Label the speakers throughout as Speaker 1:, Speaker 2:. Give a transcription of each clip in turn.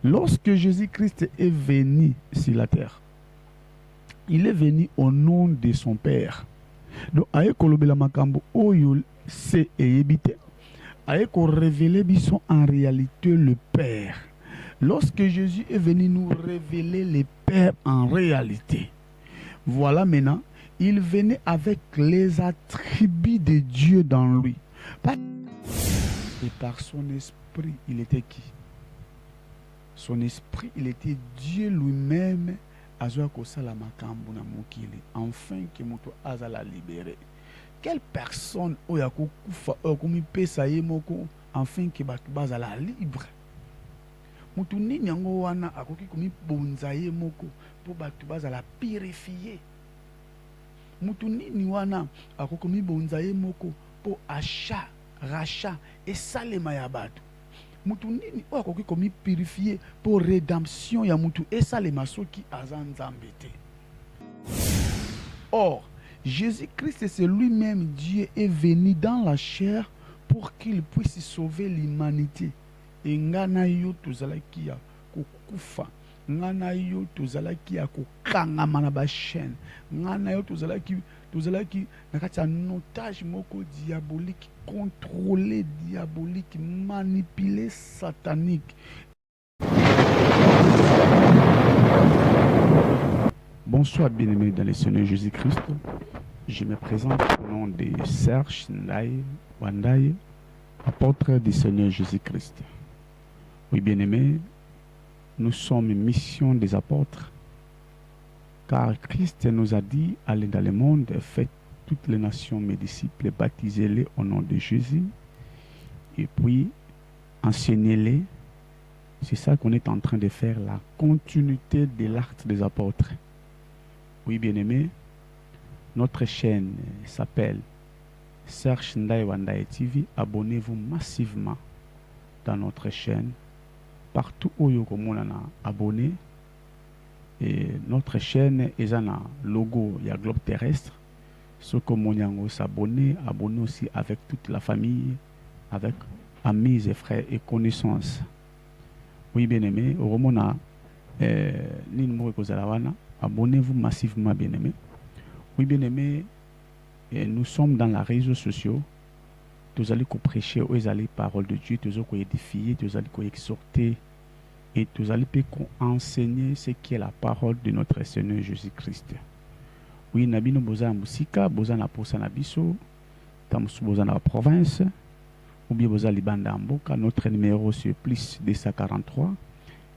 Speaker 1: Lorsque Jésus-Christ est venu sur la terre, il est venu au nom de son Père. Donc, aye kolobela makambo oyo se eyebite, aye ko révéler bison en réalité le Père. Lorsque Jésus est venu nous révéler le Père en réalité, voilà maintenant, il venait avec les attributs de Dieu dans lui. Et par son esprit, il était qui? Son esprit, il était Dieu lui-même. Enfin que moto azala libéré. Quelle personne oyaku kufa okomi pesa ye moko enfin que bazala libre. Mutu nini yango wana akoki komi bonza ye moko po batu bazala purifié. Mutu nini wana akoki komi bonza ye moko po achat, rachat et salema ya batu. Mutu nini oyo akoki komi purifié pour rédemption ya mutu esalema soki aza nzambe te. Or, Jésus-Christ, c'est lui-même, Dieu est venu dans la chair pour qu'il puisse sauver l'humanité. Et ngana yo tozalaki ya kokufa, ngana yo tozalaki ya kokangama na ba chaîne, ngana yo tozalaki nakati ya otage moko diabolique, contrôlé diabolique, manipulé satanique. Bonsoir bien-aimés dans le Seigneur Jésus-Christ. Je me présente au nom de Serge Ndaye Wandaye, apôtre du Seigneur Jésus-Christ. Oui, bien-aimés, nous sommes mission des apôtres, car Christ nous a dit, allez dans le monde, faites toutes les nations mes disciples, baptisez-les au nom de Jésus, et puis enseignez-les. C'est ça qu'on est en train de faire, la continuité de l'acte des apôtres. Oui, bien-aimés, notre chaîne s'appelle Serge Ndaye Wandaye TV. Abonnez-vous massivement dans notre chaîne. Partout où vous êtes abonné. Et notre chaîne est un logo, il y a Globe Terrestre. Ceux qui ont s'abonner, abonnez aussi avec toute la famille, avec amis et frères et connaissances. Oui, bien-aimés, au moment abonnez-vous massivement, bien-aimés. Oui, bien-aimés, nous sommes dans les réseaux sociaux. Nous allons prêcher aux paroles de Dieu, nous allons édifier, nous allons exhorter et nous allons enseigner ce qui est la parole de notre Seigneur Jésus-Christ. Oui, nous avons besoin de musique, besoin de posa na biso, besoin de la province, ou bien besoin de libanda mboka. Notre numéro c'est plus 243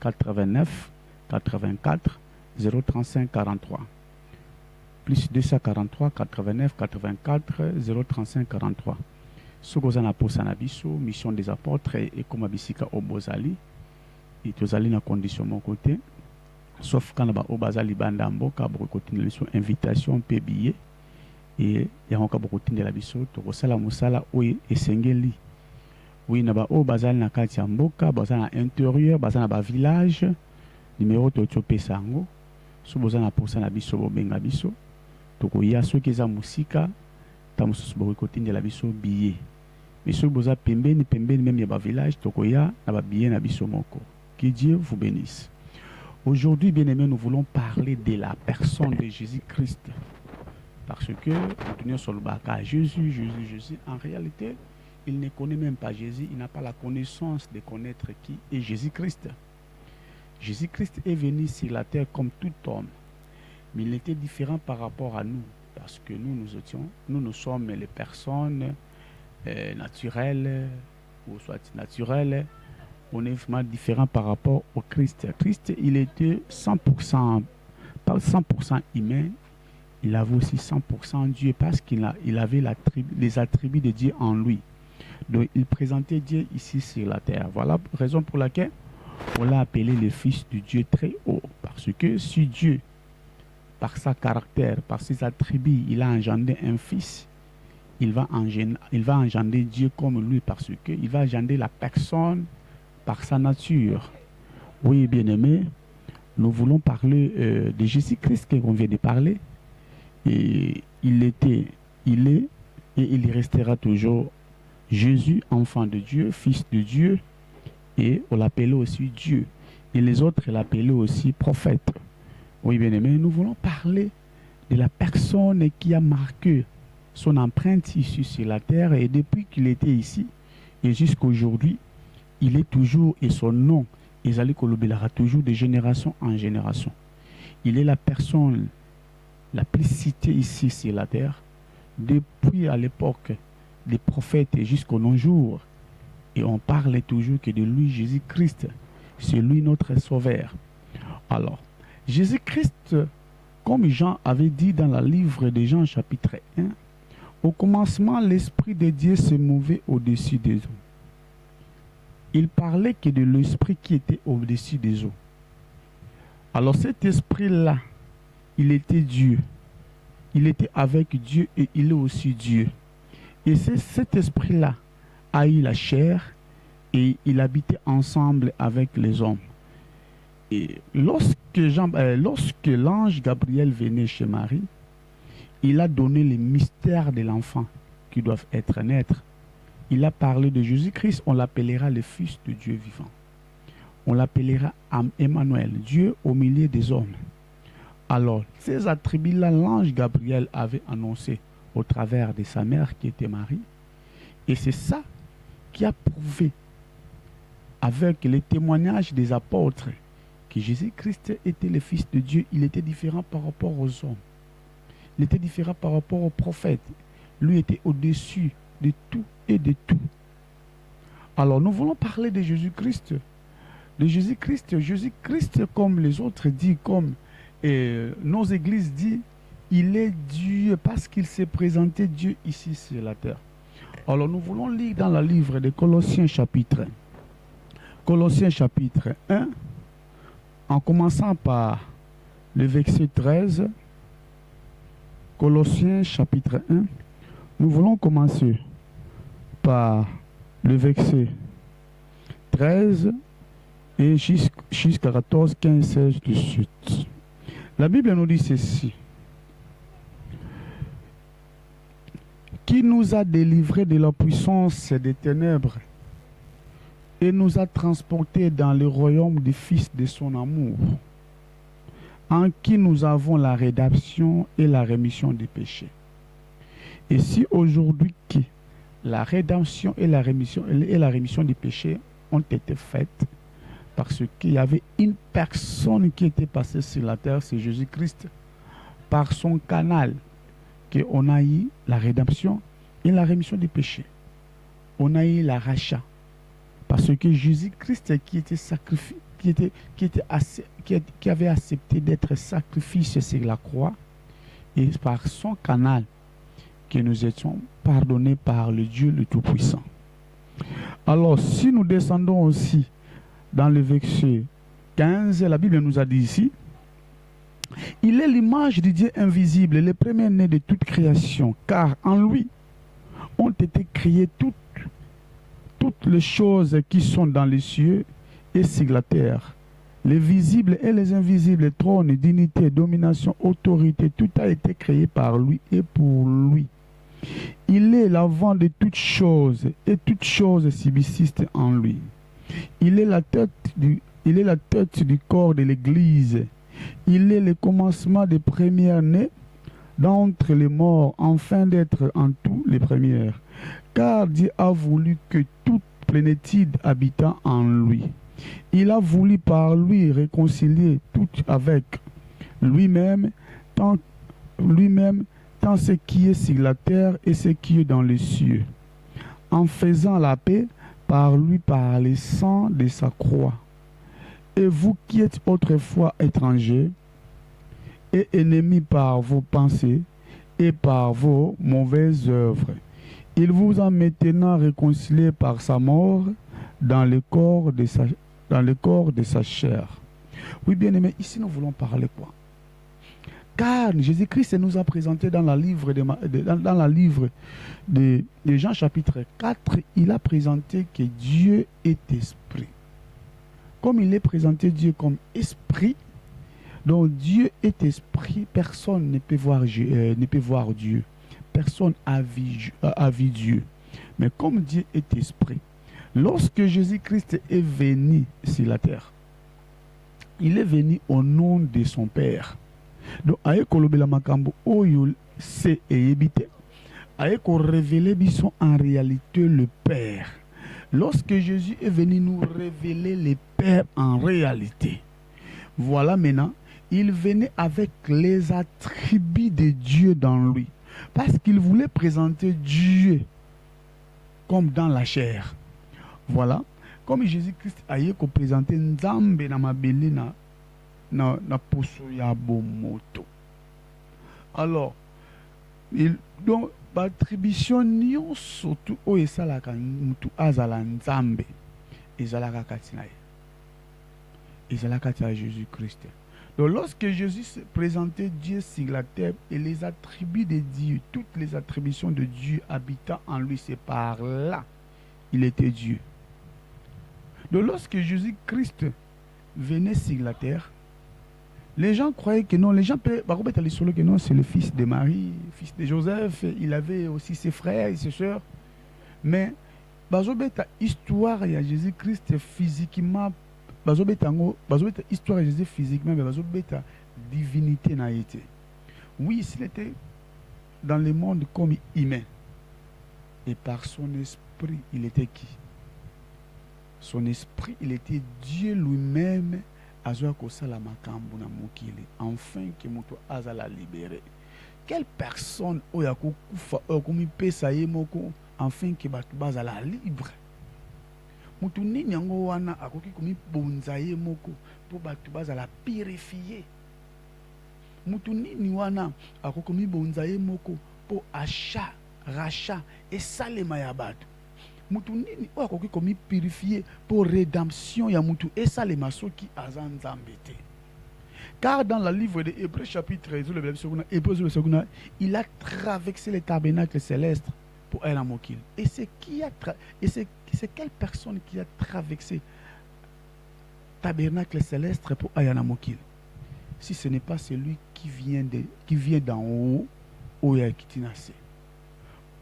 Speaker 1: 89 84 035 43. Plus 243 89 84 035 43. Ce que vous avez pour Sanabiso, mission des apôtres et comme Abisika au Bozali, et tous allez dans condition mon côté, sauf quand au Bazali Bandambo, car vous continuez sur invitation, billet, et il y a encore beaucoup de la biso, tu reçois la moussala, oui, et sengeli. Oui, naba au Bazali na Katiamboka, Bazali à intérieur, Bazali à village, numéro de Tchopé Sango, sous Bozana pour Sanabiso, Bobenga biso. Tokoya ceux qui ont musika tamusus boycotting de la biso billet mais ceux boza pembeni même ya ba village tokoya na ba billet na biso moko. Que Dieu vous bénisse. Aujourd'hui, bien-aimés, nous voulons parler de la personne de Jésus-Christ, parce que nous tenons sur le baka Jésus. En réalité, il ne connaît même pas Jésus, il n'a pas la connaissance de connaître qui est Jésus-Christ. Jésus-Christ est venu sur la terre comme tout homme. Mais il était différent par rapport à nous, parce que nous sommes les personnes naturelles, ou soit naturelles, on est vraiment différent par rapport au Christ. Christ, il était 100%, pas 100% humain, il avait aussi 100% Dieu, parce qu'il avait les attributs de Dieu en lui. Donc il présentait Dieu ici sur la terre. Voilà la raison pour laquelle on l'a appelé le Fils du Dieu très haut, parce que si Dieu, par sa caractère, par ses attributs, il a engendré un fils, il va engendrer Dieu comme lui, parce qu'il va engendrer la personne par sa nature. Oui, bien-aimés, nous voulons parler de Jésus-Christ qu'on vient de parler. Et il est, et il restera toujours Jésus, enfant de Dieu, fils de Dieu, et on l'appelait aussi Dieu. Et les autres l'appelaient aussi prophète. Oui, bien aimé, nous voulons parler de la personne qui a marqué son empreinte ici sur la terre, et depuis qu'il était ici et jusqu'à aujourd'hui, il est toujours, et son nom, Ezali Kolobelara, toujours de génération en génération. Il est la personne la plus citée ici sur la terre, depuis à l'époque des prophètes jusqu'au nos-jours. Et on parle toujours que de lui, Jésus-Christ, c'est lui notre sauveur. Alors, Jésus-Christ, comme Jean avait dit dans le livre de Jean chapitre 1, au commencement, l'Esprit de Dieu se mouvait au-dessus des eaux. Il parlait que de l'Esprit qui était au-dessus des eaux. Alors cet Esprit-là, il était Dieu. Il était avec Dieu et il est aussi Dieu. Et cet Esprit-là a eu la chair et il habitait ensemble avec les hommes. Et lorsque l'ange Gabriel venait chez Marie, il a donné les mystères de l'enfant qui doivent être naître. Il a parlé de Jésus-Christ, on l'appellera le Fils de Dieu vivant. On l'appellera Emmanuel, Dieu au milieu des hommes. Alors, ces attributs-là, l'ange Gabriel avait annoncé au travers de sa mère qui était Marie. Et c'est ça qui a prouvé, avec les témoignages des apôtres, que Jésus-Christ était le Fils de Dieu. Il était différent par rapport aux hommes. Il était différent par rapport aux prophètes. Lui était au-dessus de tout et de tout. Alors, nous voulons parler de Jésus-Christ. De Jésus-Christ. Jésus-Christ, comme les autres disent, comme nos églises disent, il est Dieu parce qu'il s'est présenté Dieu ici sur la terre. Alors, nous voulons lire dans le livre de Colossiens chapitre 1. Colossiens chapitre 1, en commençant par le verset 13. Colossiens chapitre 1. Nous voulons commencer par le verset 13 et jusqu'à 14, 15, 16 de suite. La Bible nous dit ceci. Qui nous a délivrés de la puissance des ténèbres et nous a transportés dans le royaume du Fils de son amour, en qui nous avons la rédemption et la rémission des péchés. Et si aujourd'hui que la rédemption et la rémission des péchés ont été faites, parce qu'il y avait une personne qui était passée sur la terre, c'est Jésus-Christ, par son canal, qu'on a eu la rédemption et la rémission des péchés. On a eu la rachat. Parce que Jésus-Christ qui était sacrifié, qui avait accepté d'être sacrifié sur la croix, et par son canal, que nous étions pardonnés par le Dieu le Tout-Puissant. Alors, si nous descendons aussi dans le verset 15, la Bible nous a dit ici, il est l'image du Dieu invisible, le premier-né de toute création, car en lui ont été créées toutes les choses qui sont dans les cieux et sur la terre. Les visibles et les invisibles, trônes, dignités, domination, autorité, tout a été créé par lui et pour lui. Il est l'avant de toutes choses et toutes choses subsistent en lui. Il est la tête du corps de l'Église. Il est le commencement des premiers-nés d'entre les morts, afin d'être en tout les premières. Car Dieu a voulu que toute plénitude habitant en lui. Il a voulu par lui réconcilier tout avec lui-même, tant ce qui est sur la terre et ce qui est dans les cieux, en faisant la paix par lui par le sang de sa croix. Et vous qui êtes autrefois étrangers et ennemis par vos pensées et par vos mauvaises œuvres, il vous a maintenant réconcilié par sa mort dans le corps de sa chair. Oui, bien aimé, ici nous voulons parler quoi? Car Jésus-Christ nous a présenté dans la livre de Jean chapitre 4, il a présenté que Dieu est esprit. Comme il est présenté Dieu comme esprit, donc Dieu est esprit, personne ne peut voir Dieu. Personne a vu Dieu. Mais comme Dieu est esprit, lorsque Jésus-Christ est venu sur la terre, il est venu au nom de son Père. Donc, aye kolobela makambo oyo c'est évité. Aye ko révéler bison en réalité le Père. Lorsque Jésus est venu nous révéler le Père en réalité, voilà maintenant, il venait avec les attributs de Dieu dans lui. Parce qu'il voulait présenter Dieu comme dans la chair. Voilà. Comme Jésus-Christ a présenté Nzambe na mabele na poso ya bomoto. Alors, donc, l'attribution surtout o esalaka mutu azala Nzambe ezalaka kati na ye. Ezalaka kati ya Jésus-Christ. Donc, lorsque Jésus se présentait Dieu sur la terre et les attributs de Dieu, toutes les attributions de Dieu habitant en lui, c'est par là, il était Dieu. Donc, lorsque Jésus-Christ venait sur la terre, les gens croyaient que non, les gens peuvent que non, c'est le fils de Marie, fils de Joseph, il avait aussi ses frères et ses sœurs. Mais, bazobeta histoire, il y a Jésus-Christ physiquement. Histoire de Jésus physiquement, mais bazobeta divinité n'a été. Oui, s'il était dans le monde comme humain, et par son esprit, il était qui? Son esprit, il était Dieu lui-même, afin que Moutou Azala libéré. Quelle personne oyaku kufa okomi pesa yemoko afin que Batoubaza la libre? Mutu nini yango wana akoki komi bonza ye moko po bato bazala purifier. Mutu nini wana akoki komi bonza ye moko po achat, rachat et salema ya bato. Mutu nini o akoki komi purifier pour rédemption ya mutu et salema soki azan Nzambe te. Car dans le livre de Hébreux chapitre 2, il a traversé les tabernacles célestes pour un amokil. Et c'est quelle personne qui a traversé tabernacle céleste pour Ayanamokil? Si ce n'est pas celui qui vient d'en haut, Oyakitinase.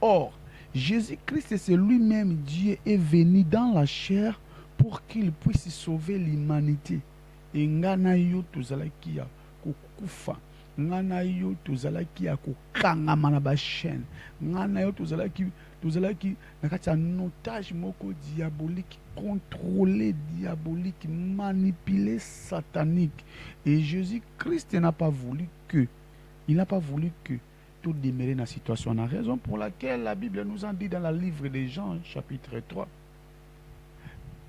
Speaker 1: Or, Jésus-Christ, c'est lui-même, Dieu est venu dans la chair pour qu'il puisse sauver l'humanité. Et ngana yo tozalaki ya kokufa, ngana yo tozalaki ya kokangama na ba chaîne, ngana yo tozalaki nakati ya otage moko diabolique, contrôlé diabolique, manipulé satanique. Et Jésus-Christ n'a pas voulu que tout demeurer dans la situation. La raison pour laquelle la Bible nous en dit dans le livre de Jean chapitre 3,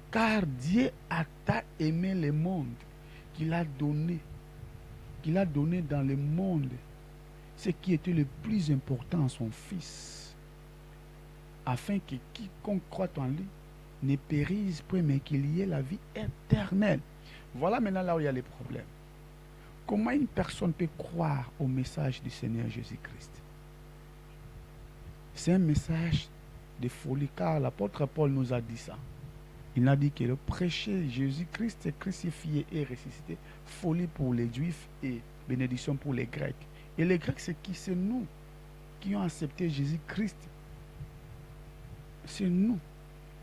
Speaker 1: car Dieu a tant aimé le monde qu'il a donné dans le monde ce qui était le plus important à son Fils, afin que quiconque croit en lui ne périsse point, mais qu'il y ait la vie éternelle. Voilà maintenant là où il y a les problèmes. Comment une personne peut croire au message du Seigneur Jésus-Christ? C'est un message de folie, car l'apôtre Paul nous a dit ça. Il a dit que le prêcher Jésus-Christ crucifié et ressuscité, folie pour les Juifs et bénédiction pour les Grecs. Et les Grecs, c'est qui? C'est nous qui ont accepté Jésus-Christ. C'est nous,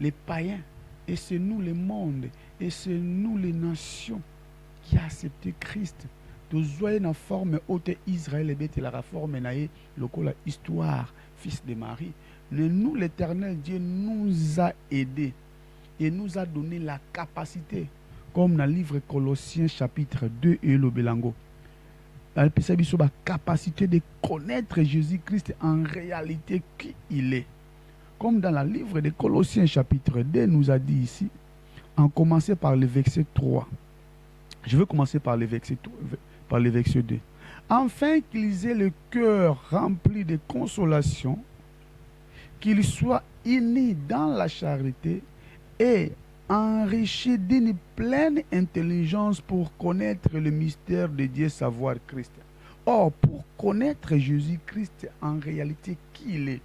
Speaker 1: les païens, et c'est nous, le monde, et c'est nous, les nations, qui ont accepté Christ. De joyer la forme haute Israël et bête la forme naïe, le la histoire, fils de Marie. Mais nous, l'Éternel Dieu, nous a aidés. Et nous a donné la capacité, comme dans le livre Colossiens chapitre 2 et le Belango, la capacité de connaître Jésus-Christ en réalité qui il est. Comme dans le livre de Colossiens chapitre 2 nous a dit ici, en commençant par le verset 3. Je vais commencer par le verset 2. Afin qu'ils aient le cœur rempli de consolation, qu'ils soient unis dans la charité, et enrichi d'une pleine intelligence pour connaître le mystère de Dieu, savoir Christ. Or, pour connaître Jésus-Christ en réalité qui il est,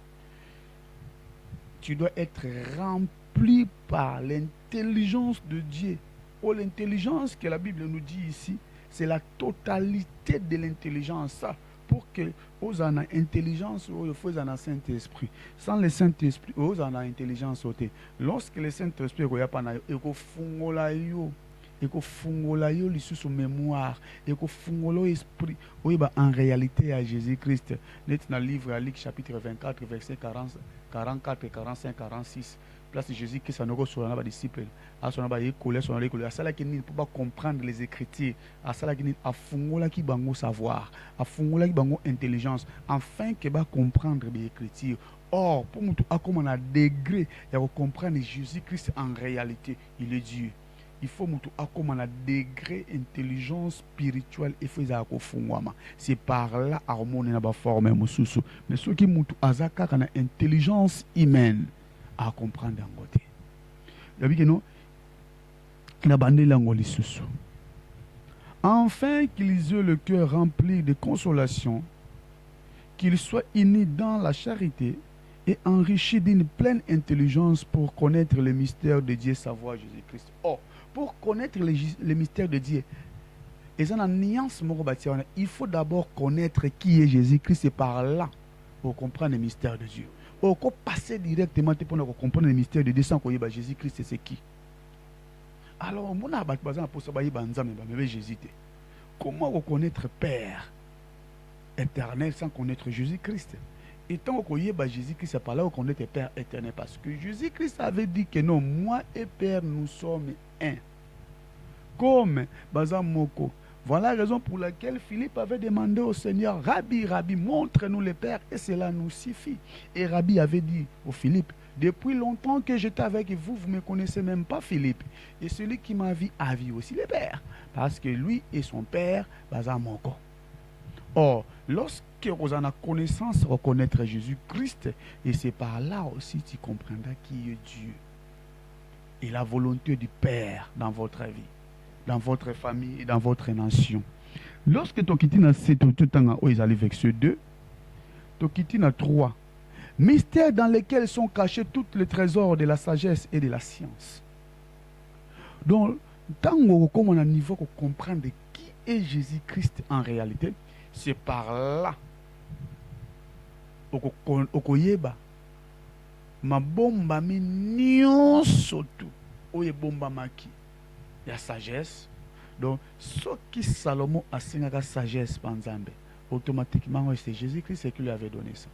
Speaker 1: tu dois être rempli par l'intelligence de Dieu. Ou l'intelligence que la Bible nous dit ici, c'est la totalité de l'intelligence. Ça, pour que vous en avez intelligence, il faut en avoir Saint-Esprit. Sans le Saint-Esprit, vous en avez intelligence. Lorsque le Saint-Esprit, et que fungola yo lisusu mémoire et que fungolo esprit oui bah en réalité à Jésus-Christ net dans le livre à Luc chapitre 24 verset 40 44 45 46 place Jésus-Christ a nos sur les disciples à son ba école son école à ça qui ni pour pas comprendre les écritures à ça qui ni a fungola qui bango savoir a fungola qui bango intelligence afin que ba comprendre les écritures. Or pour nous à comme on a degré il faut comprendre Jésus-Christ en réalité il est Dieu. Il faut mutu akomana degré intelligence spirituelle et faisait akofungwama. C'est par là harmonie na ba forme mususu. Mais ce qui mutu azaka kana intelligence humaine à comprendre en côté. Yabi que non na bande lango lisusu. Enfin qu'ils aient le cœur rempli de consolation, qu'ils soient unis dans la charité et enrichis d'une pleine intelligence pour connaître le mystère de Dieu, savoir Jésus-Christ. Oh, pour connaître le mystère de Dieu, il faut d'abord connaître qui est Jésus-Christ et par là, pour comprendre le mystère de Dieu. Pour passer directement pour comprendre le mystère de Dieu sans que Jésus-Christ c'est qui. Alors, mon abat pour savoir Jésus. Comment reconnaître Père éternel sans connaître Jésus-Christ? Et tant qu'on y est, Jésus-Christ, c'est par là qu'on est Père éternel. Parce que Jésus-Christ avait dit que non, moi et Père, nous sommes un. Comme Bazam Moko. Voilà la raison pour laquelle Philippe avait demandé au Seigneur, Rabbi, Rabbi, montre-nous le Père, et cela nous suffit. Et Rabbi avait dit au Philippe, depuis longtemps que j'étais avec vous, vous ne me connaissez même pas, Philippe. Et celui qui m'a vu a vu aussi le Père. Parce que lui et son Père, Bazam Moko. Or, lorsque vous en avez connaissance, reconnaître Jésus-Christ, et c'est par là aussi tu comprendras qui est Dieu. Et la volonté du Père dans votre vie, dans votre famille et dans votre nation. Lorsque tu quittes dans ce temps où ils allaient avec ceux deux, tu quittes dans 3. Mystères dans lesquels sont cachés tous les trésors de la sagesse et de la science. Donc, tant qu'on a un niveau pour comprendre qui est Jésus-Christ en réalité, c'est par là okoyeba mabomba mi nyonso tu oye bomba maki ya sagesse. Donc ce qui Salomon a singaka sagesse panzambe automatiquement c'est Jésus-Christ qui lui avait donné ça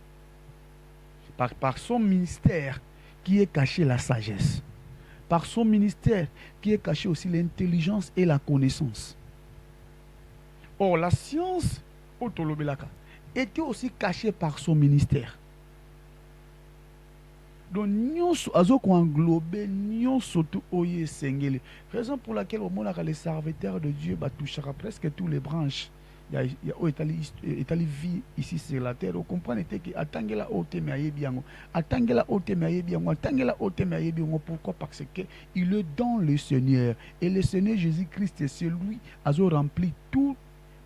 Speaker 1: par son ministère qui est caché la sagesse, par son ministère qui est caché aussi l'intelligence et la connaissance. Or la science était aussi caché par son ministère. Donc, nous avons englobé, nous surtout oye sengele. Raison pour laquelle au moment où les serviteurs de Dieu touchera presque tous les branches. Il y a vie ici sur la terre. Vous comprenez que attangela ote me ayebiango, attangela ote me ayebiango, attangela ote me ayebiango. Pourquoi? Parce que il est dans le Seigneur et le Seigneur Jésus-Christ c'est lui a rempli tout.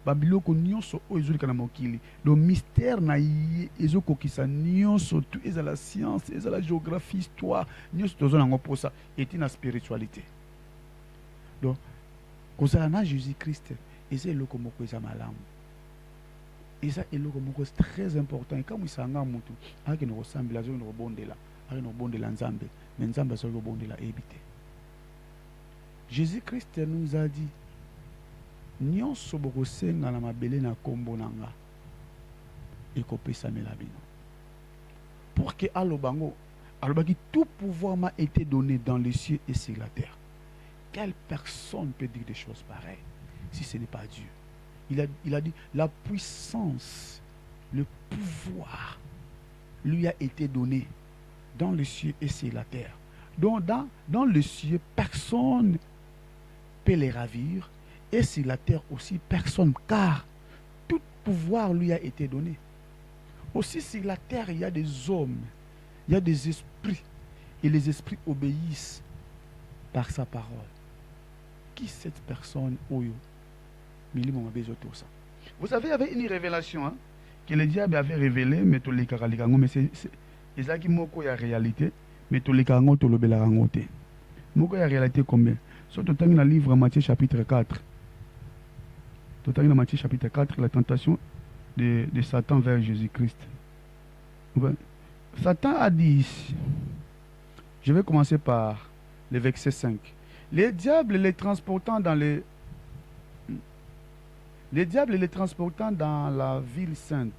Speaker 1: Babiloko nyonso o ezuli kana mokili. Le mystère na ezoko kisa nyonso tout est la science, est la géographie, histoire, nyonso tozo nango pour ça et na spiritualité. Donc kozala na Jésus-Christ et c'est le komoko eza malamu. Et ça est le komoko c'est très important et quand il sanga mutu aki no ressemble azo no bondela, aki no bondela nzambe, mais nzambe azo no bondela ebité. Jésus-Christ nous a dit nyonso bokosenga na mabele na kombo nanga ekopesamela bino pour que alobango alobaki tout pouvoir m'a été donné dans les cieux et sur la terre. Quelle personne peut dire des choses pareilles si ce n'est pas Dieu? Il a dit la puissance, le pouvoir lui a été donné dans les cieux et sur la terre. Donc dans les cieux personne ne peut les ravir. Et sur la terre aussi, personne, car tout pouvoir lui a été donné. Aussi sur la terre, il y a des hommes, il y a des esprits, et les esprits obéissent par sa parole. Qui cette personne? Oyo. Vous savez, il y avait une révélation que le diable avait révélée, mais tout les caraligango, mais c'est qui moko ya réalité, mais tout les carango, tout le belarangote. Moko ya réalité combien? Surtout dans le livre Matthieu chapitre 4. Dans Matthieu chapitre 4, la tentation de Satan vers Jésus-Christ. Satan a dit ici, je vais commencer par le verset 5. Les diables les transportant dans les diables les transportant dans la ville sainte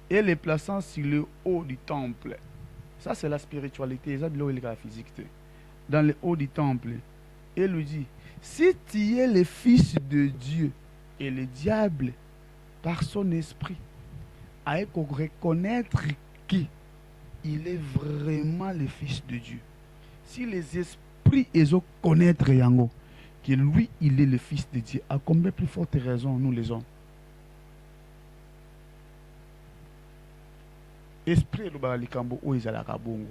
Speaker 1: et les plaçant sur le haut du temple. Ça, c'est la spiritualité. Ça, de l'eau et la physique. Dans le haut du temple. Et lui dit, si tu es le fils de Dieu, et le diable, par son esprit, a reconnaître qu'il est vraiment le fils de Dieu. Si les esprits ils ont connaître Yango, que lui, il est le fils de Dieu, à combien plus forte raison, nous les hommes? Esprit le balikambo ou ils allaient à bongo.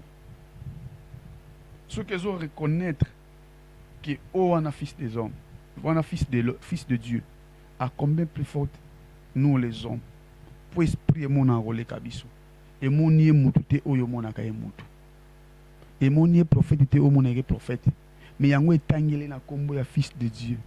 Speaker 1: Ceux qui ont reconnaître que on a fils des hommes, on a fils de Dieu, à combien plus forte nous les hommes? Pour esprit mon enrôlé kabiso. Et mon nié moutoute oyo mon akaye moutou. Et mon nié prophète te o mon prophète. Mais yango etangele na kombo ya fils de Dieu.